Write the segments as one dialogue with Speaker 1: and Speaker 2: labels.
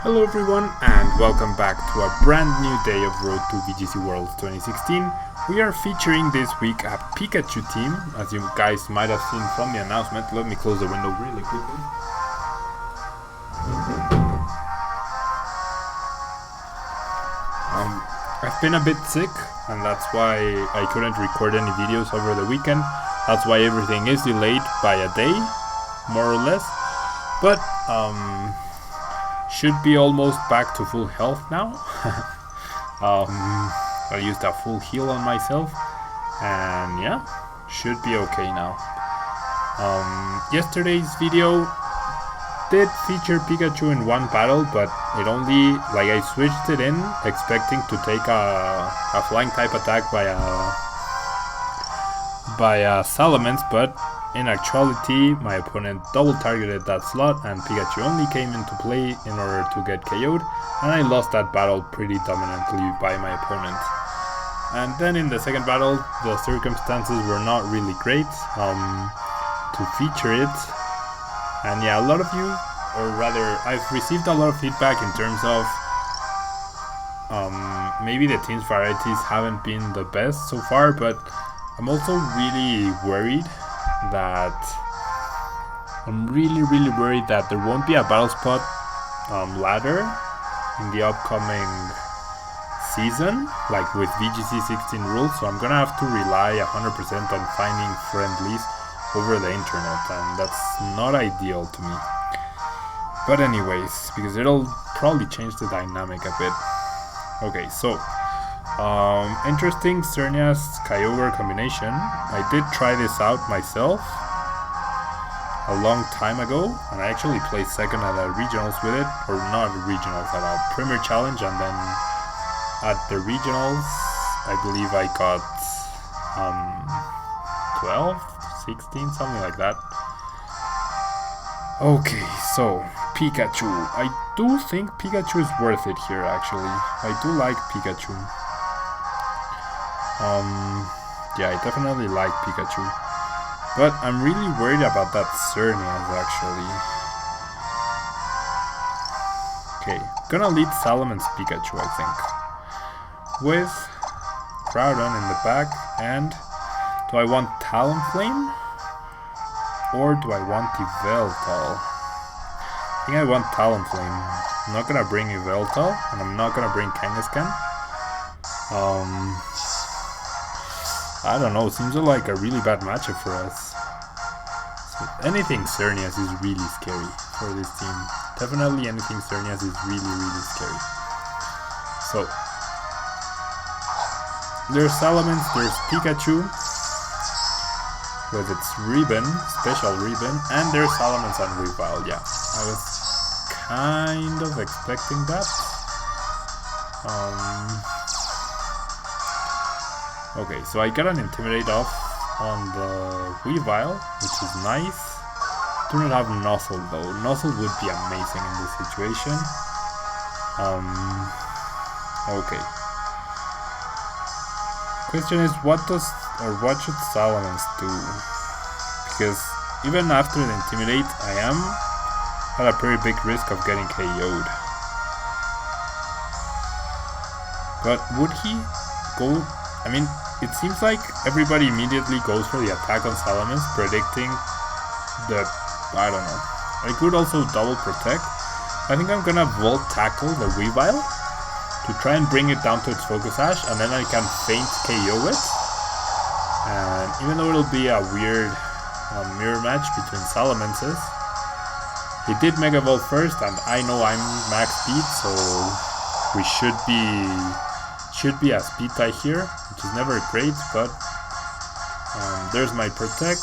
Speaker 1: Hello everyone and welcome back to a brand new day of Road to VGC Worlds 2016. We are featuring this week a Pikachu team, as you guys might have seen from the announcement. Let me close the window really quickly. I've been a bit sick and that's why I couldn't record any videos over the weekend. That's why everything is delayed by a day, more or less. But should be almost back to full health now. I used a full heal on myself and yeah, should be okay now. Yesterday's video did feature Pikachu in one battle, but it only, I switched it in expecting to take a flying type attack by a Salamence, but in actuality my opponent double targeted that slot and Pikachu only came into play in order to get KO'd, and I lost that battle pretty dominantly by my opponent. And then in the second battle the circumstances were not really great to feature it. And yeah, a lot of you, or rather I've received a lot of feedback in terms of maybe the team's varieties haven't been the best so far, but I'm also really worried that there won't be a battle spot ladder in the upcoming season, like with VGC 16 rules, so I'm gonna have to rely 100% on finding friendlies over the internet, and that's not ideal to me. But anyways, because it'll probably change the dynamic a bit. Okay, so interesting Xerneas Kyogre combination. I did try this out myself a long time ago, and I actually placed second at a regionals with it, or not regionals, at a Premier Challenge, and then at the regionals I believe I got 12, 16, something like that. Okay, so Pikachu. I do think Pikachu is worth it here actually. I do like Pikachu. Yeah, I definitely like Pikachu. But I'm really worried about that Xerneas actually. Okay, gonna lead Salamence Pikachu I think. With Groudon in the back, and do I want Talonflame? Or do I want Yveltal? I think I want Talonflame. I'm not gonna bring Yveltal, and I'm not gonna bring Kangaskhan. I don't know, seems like a really bad matchup for us. So anything Xerneas is really scary for this team. Definitely anything Xerneas is really scary. So there's Salamence, there's Pikachu with its ribbon, special ribbon, and there's Salamence and Yveltal. Yeah, I was kind of expecting that. Okay, so I got an Intimidate off on the Yveltal, which is nice. Do not have Nozzle though. Nozzle would be amazing in this situation. Okay. Question is, what should Salamence do? Because even after the Intimidate, I am at a pretty big risk of getting KO'd. But would he go? I mean, it seems like everybody immediately goes for the attack on Salamence, predicting the, I don't know. I could also double protect. I think I'm gonna Volt Tackle the Yveltal to try and bring it down to its Focus Sash, and then I can feint KO it. And even though it'll be a weird mirror match between Salamences, he did Mega Evolve first, and I know I'm max speed, so we should be a speed tie here, which is never great. But there's my Protect.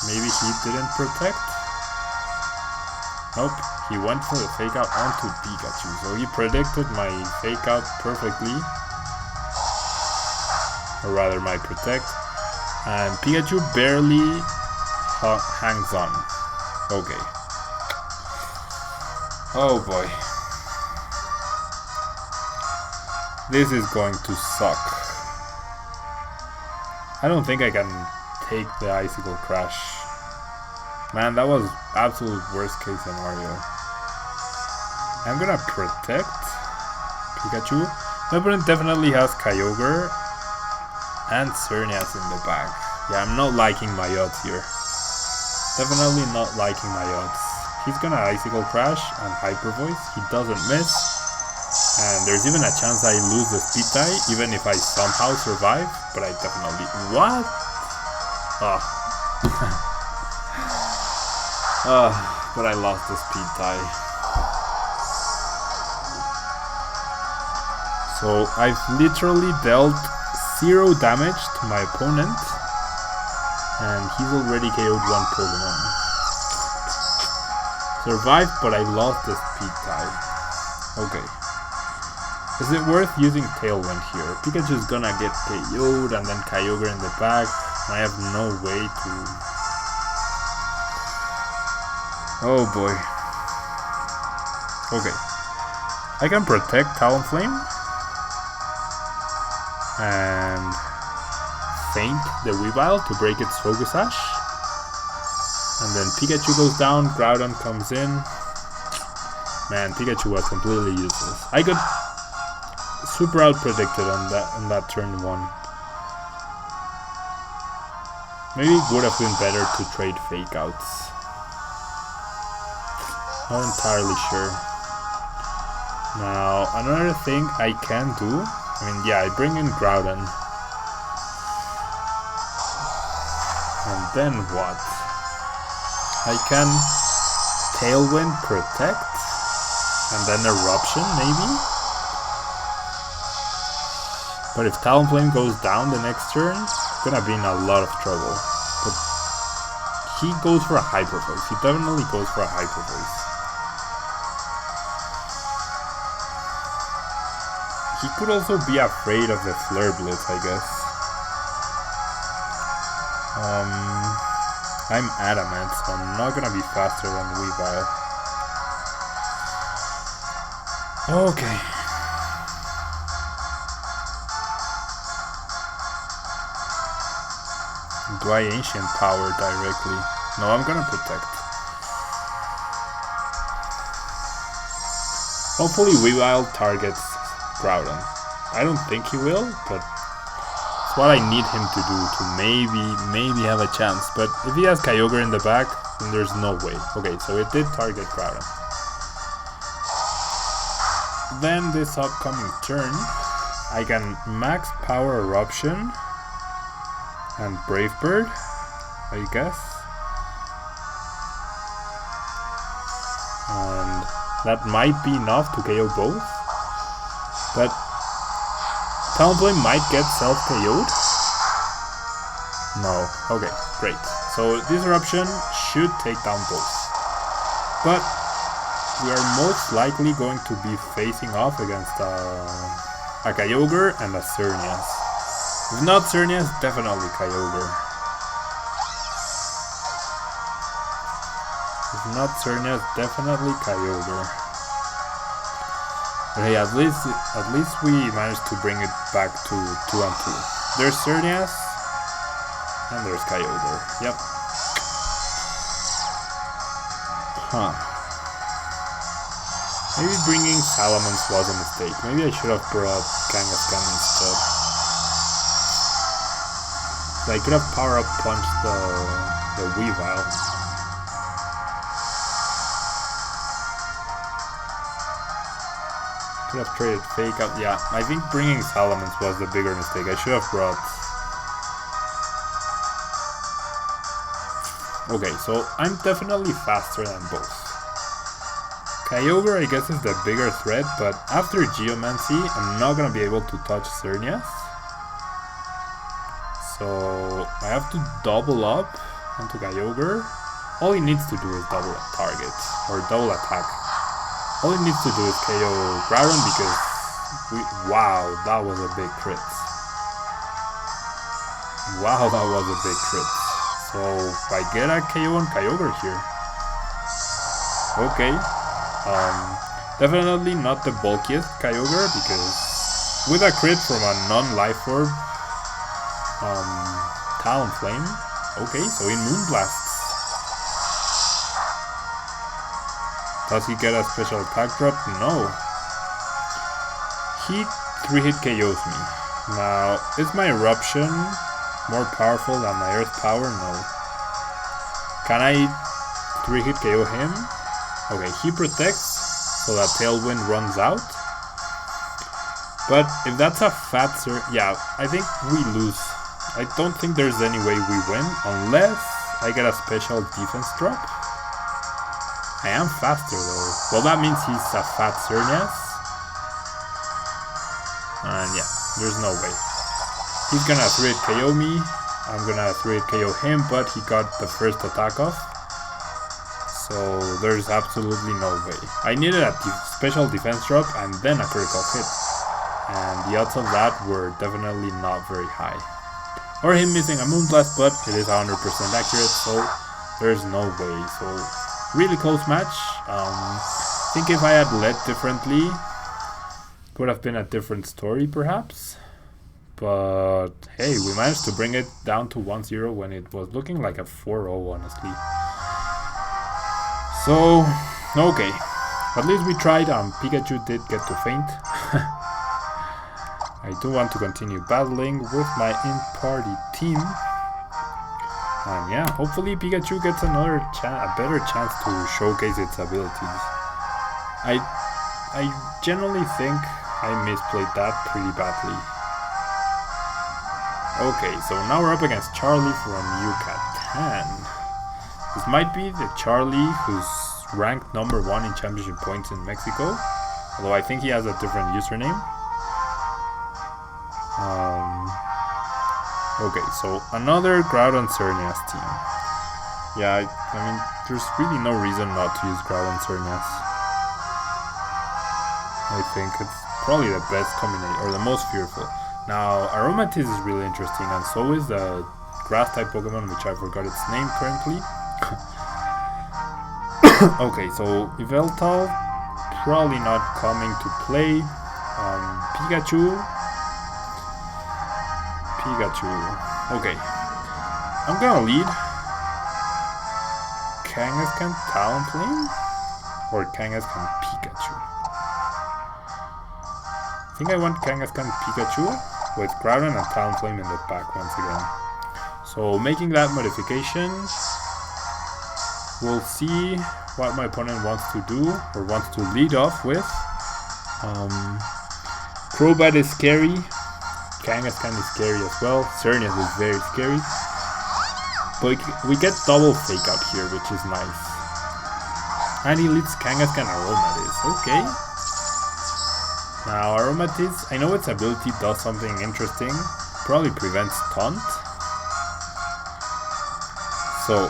Speaker 1: Maybe he didn't protect. Nope. He went for the fake out onto Pikachu, so he predicted my fake out perfectly, or rather my protect, and Pikachu barely hangs on. Okay. Oh boy. This is going to suck. I don't think I can take the Icicle Crash. Man, that was absolute worst case scenario. I'm gonna protect Pikachu. My opponent definitely has Kyogre and Xerneas in the back. Yeah, I'm not liking my odds here. Definitely not liking my odds. He's gonna Icicle Crash and Hyper Voice. He doesn't miss. And there's even a chance I lose the speed tie, even if I somehow survive. But I definitely... What? Oh. But I lost the speed tie. So I've literally dealt 0 damage to my opponent, and he's already KO'd one Pokemon. Survived, but I lost the speed tie. Okay. Is it worth using Tailwind here? Pikachu's gonna get KO'd and then Kyogre in the back. I have no way to... Oh boy. Okay. I can protect Talonflame and feint the Weavile to break its Focus Sash. And then Pikachu goes down, Groudon comes in. Man, Pikachu was completely useless. I got super out predicted on that turn 1. Maybe it would have been better to trade fake outs. Not entirely sure. Now, another thing I can do, I mean, yeah, I bring in Groudon. And then what? I can Tailwind protect, and then Eruption, maybe? But if Talonflame goes down the next turn, I'm gonna be in a lot of trouble. But he goes for a Hyper Voice. He definitely goes for a Hyper Voice. He could also be afraid of the Flare Blitz, I guess. I'm Adamant, so I'm not gonna be faster than Weavile. Okay. Do I Ancient Power directly? No, I'm gonna protect. Hopefully Weavile targets Groudon. I don't think he will, but it's what I need him to do to maybe have a chance. But if he has Kyogre in the back, then there's no way. Okay, so it did target Groudon. Then this upcoming turn, I can max power Eruption and Brave Bird, I guess. And that might be enough to KO both. But Talonflame might get self-KO'd. No. Okay, great. So this Eruption should take down both. But we are most likely going to be facing off against a Kyogre and a Xerneas. If not Xerneas, definitely Kyogre. If not Xerneas, definitely Kyogre. But hey, at least we managed to bring it back to 2 on 2. There's Xerneas, and there's Kyogre. Yep. Huh. Maybe bringing Salamence was a mistake. Maybe I should have brought Kangaskhan instead. So I could have power up punched the Weavile. Could have traded fake out. Yeah, I think bringing Salamence was the bigger mistake. I should have brought... Okay, so I'm definitely faster than both. Kyogre, I guess, is the bigger threat, but after Geomancy, I'm not gonna be able to touch Xerneas. So I have to double up onto Kyogre. All he needs to do is double target, or double attack. All he needs to do is KO Groudon because wow, that was a big crit. Wow, that was a big crit. So I get a KO on Kyogre here. Okay. Definitely not the bulkiest Kyogre because with a crit from a non-life orb Talonflame. Okay, so in Moonblasts. Does he get a special attack drop? No. He 3-hit KOs me. Now, is my Eruption more powerful than my Earth Power? No. Can I 3-hit KO him? Okay, he protects, so that Tailwind runs out. But if that's a fat yeah, I think we lose. I don't think there's any way we win unless I get a special defense drop. I am faster though. Well, that means he's a fat Xerneas. And yeah, there's no way. He's gonna 3-hit KO me. I'm gonna 3-hit KO him, but he got the first attack off. So there's absolutely no way. I needed a special defense drop and then a critical hit. And the odds of that were definitely not very high. Or him missing a Moonblast, but it is 100% accurate, so there's no way. So really close match. I think if I had led differently, it would have been a different story perhaps. But hey, we managed to bring it down to 1-0 when it was looking like a 4-0 honestly. So, okay. At least we tried. Pikachu did get to faint. I do want to continue battling with my in-party team. And yeah, hopefully Pikachu gets a better chance to showcase its abilities. I generally think I misplayed that pretty badly. Okay, so now we're up against Charlie from Yucatan. This might be the Charlie who's ranked number 1 in championship points in Mexico. Although I think he has a different username. Okay, so another Groudon Xerneas team. Yeah, I mean, there's really no reason not to use Groudon Xerneas. I think it's probably the best combination, or the most fearful. Now, Aromatisse is really interesting, and so is the Grass-type Pokemon, which I forgot its name currently. Okay, so Yveltal, probably not coming to play. Pikachu. Okay, I'm gonna lead Kangaskhan Talonflame or Kangaskhan Pikachu. I think I want Kangaskhan Pikachu with Groudon and Talonflame in the back once again. So making that modification, we'll see what my opponent wants to do or wants to lead off with. Crobat is scary. Kangaskhan is scary as well. Xerneas is very scary. But we get double fake out here, which is nice. And he leads Kangaskhan Aromatisse. Okay. Now Aromatisse, I know its ability does something interesting. Probably prevents Taunt. So,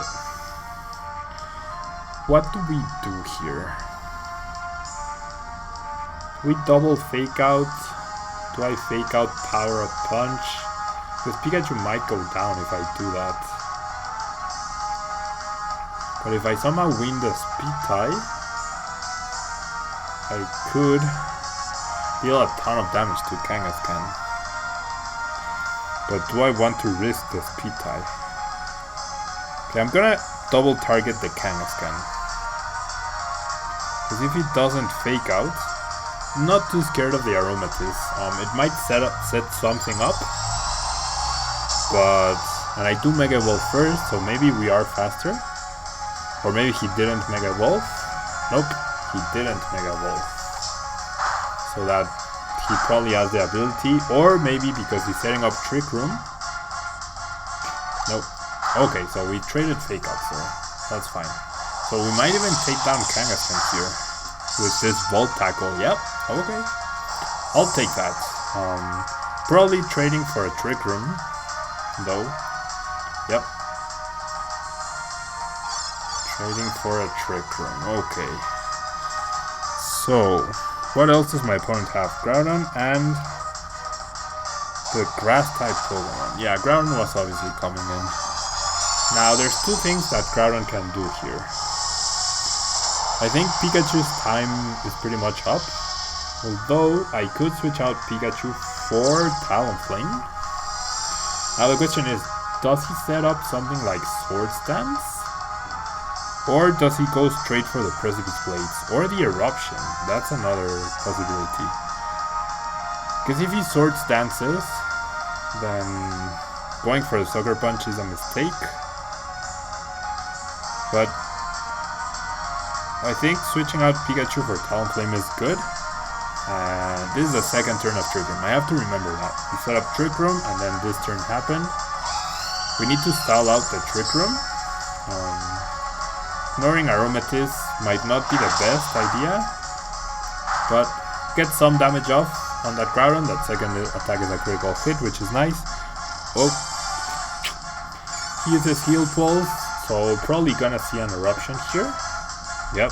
Speaker 1: what do we do here? We double fake out. Do I fake out Power Up Punch? Because Pikachu might go down if I do that. But if I somehow win the Speed tie, I could deal a ton of damage to Kangaskhan. But do I want to risk the Speed tie? Okay, I'm gonna double target the Kangaskhan. Because if he doesn't fake out, I'm not too scared of the Aromatisse. It might set something up, but and I do Mega Evolve first, so maybe we are faster. Or maybe he didn't Mega Evolve. Nope, he didn't Mega Evolve. So that he probably has the ability, or maybe because he's setting up Trick Room. Nope. Okay, so we traded Fake Out, so that's fine. So we might even take down Kangaskhan here with this Volt Tackle. Yep. Okay, I'll take that. Probably trading for a Trick Room, though. Yep. Trading for a Trick Room. Okay. So, what else does my opponent have? Groudon and the Grass-type Pokemon. Yeah, Groudon was obviously coming in. Now, there's two things that Groudon can do here. I think Pikachu's time is pretty much up. Although, I could switch out Pikachu for Talonflame. Now the question is, does he set up something like Sword Stance? Or does he go straight for the Precipice Blades? Or the Eruption? That's another possibility. Because if he Sword Stances, then going for the Sucker Punch is a mistake. But I think switching out Pikachu for Talonflame is good. And this is the second turn of Trick Room. I have to remember that. We set up Trick Room and then this turn happened. We need to stall out the Trick Room. Ignoring Aromatisse might not be the best idea, but get some damage off on that Groudon. That second attack is a critical hit, which is nice. Oh, he uses Heal Pulse, so probably gonna see an Eruption here. Yep.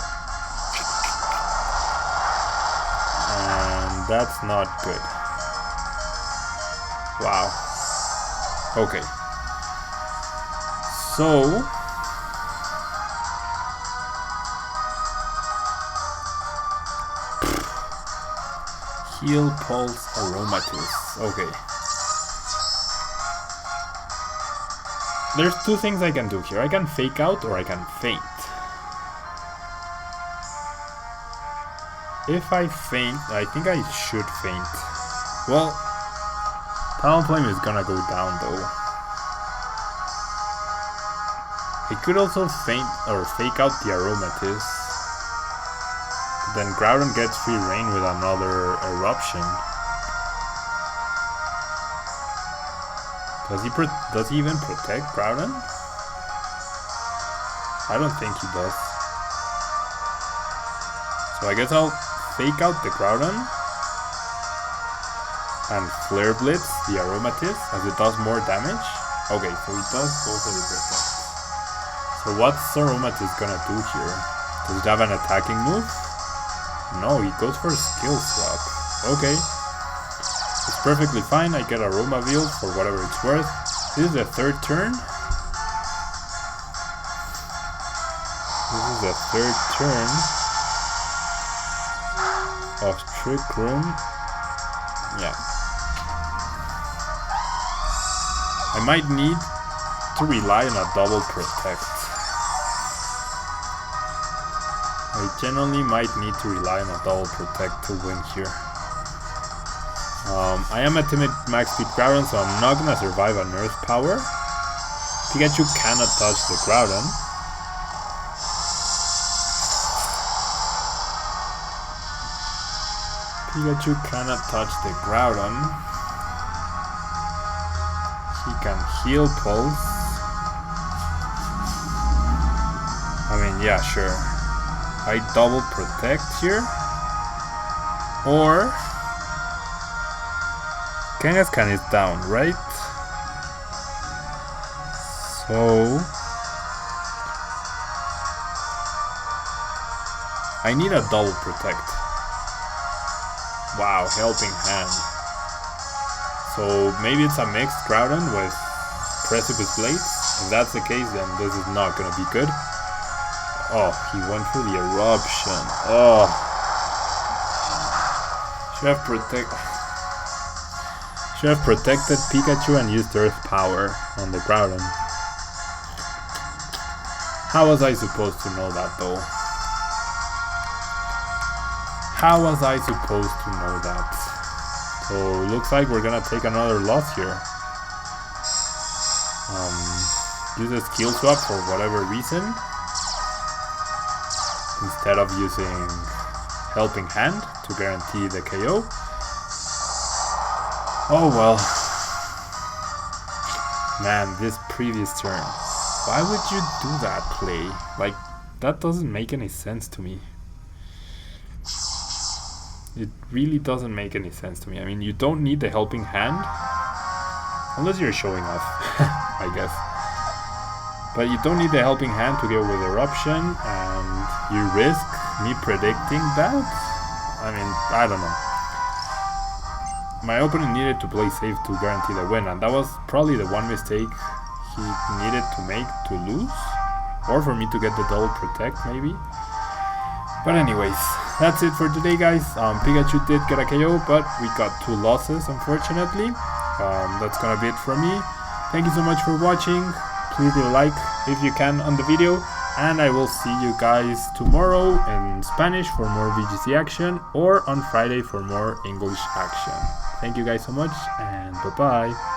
Speaker 1: And that's not good. Wow. Okay. So Heal Pulse Aromatisse. Okay. There's two things I can do here. I can Fake Out or I can Faint. If I Faint, I think I should Faint. Well, Talonflame is gonna go down though. I could also Faint or Fake Out the Aromatisse. Then Groudon gets free reign with another Eruption. Does he even protect Groudon? I don't think he does. So I guess I'll Fake Out the Groudon and Flare Blitz the Aromatisse as it does more damage. Okay, so he does go for the protect. So what's Aromatisse gonna do here? Does it have an attacking move? No, he goes for a skill swap. Okay. It's perfectly fine. I get Aromaville for whatever it's worth. This is the third turn. This is the third turn of Trick Room. Yeah. I might need to rely on a double protect. I generally might need to rely on a double protect to win here. I am a timid max speed Groudon, so I'm not gonna survive an Earth Power. Pikachu cannot touch the Groudon. Pikachu cannot touch the Groudon. He can Heal Pulse. I mean, yeah, sure. I double protect here. Or Kangaskhan is down, right? So I need a double protect. Wow, Helping Hand. So maybe it's a mixed Groudon with Precipice Blades. If that's the case, then this is not gonna be good. Oh, he went for the Eruption. Oh, should have protected Pikachu and used Earth Power on the Groudon. How was I supposed to know that though? How was I supposed to know that? So looks like we're gonna take another loss here. Use a skill swap for whatever reason, instead of using Helping Hand to guarantee the KO. Oh well. Man, this previous turn. Why would you do that play? Like, that doesn't make any sense to me. It really doesn't make any sense to me. I mean, you don't need the Helping Hand. Unless you're showing off, I guess. But you don't need the Helping Hand to go with Eruption, and you risk me predicting that? I mean, I don't know. My opponent needed to play safe to guarantee the win, and that was probably the one mistake he needed to make to lose. Or for me to get the double protect, maybe. But anyways, that's it for today, guys. Pikachu did get a KO, but we got 2 losses, unfortunately. That's gonna be it from me. Thank you so much for watching. Please leave a like if you can on the video. and I will see you guys tomorrow in Spanish for more VGC action, or on Friday for more English action. Thank you guys so much, and bye bye.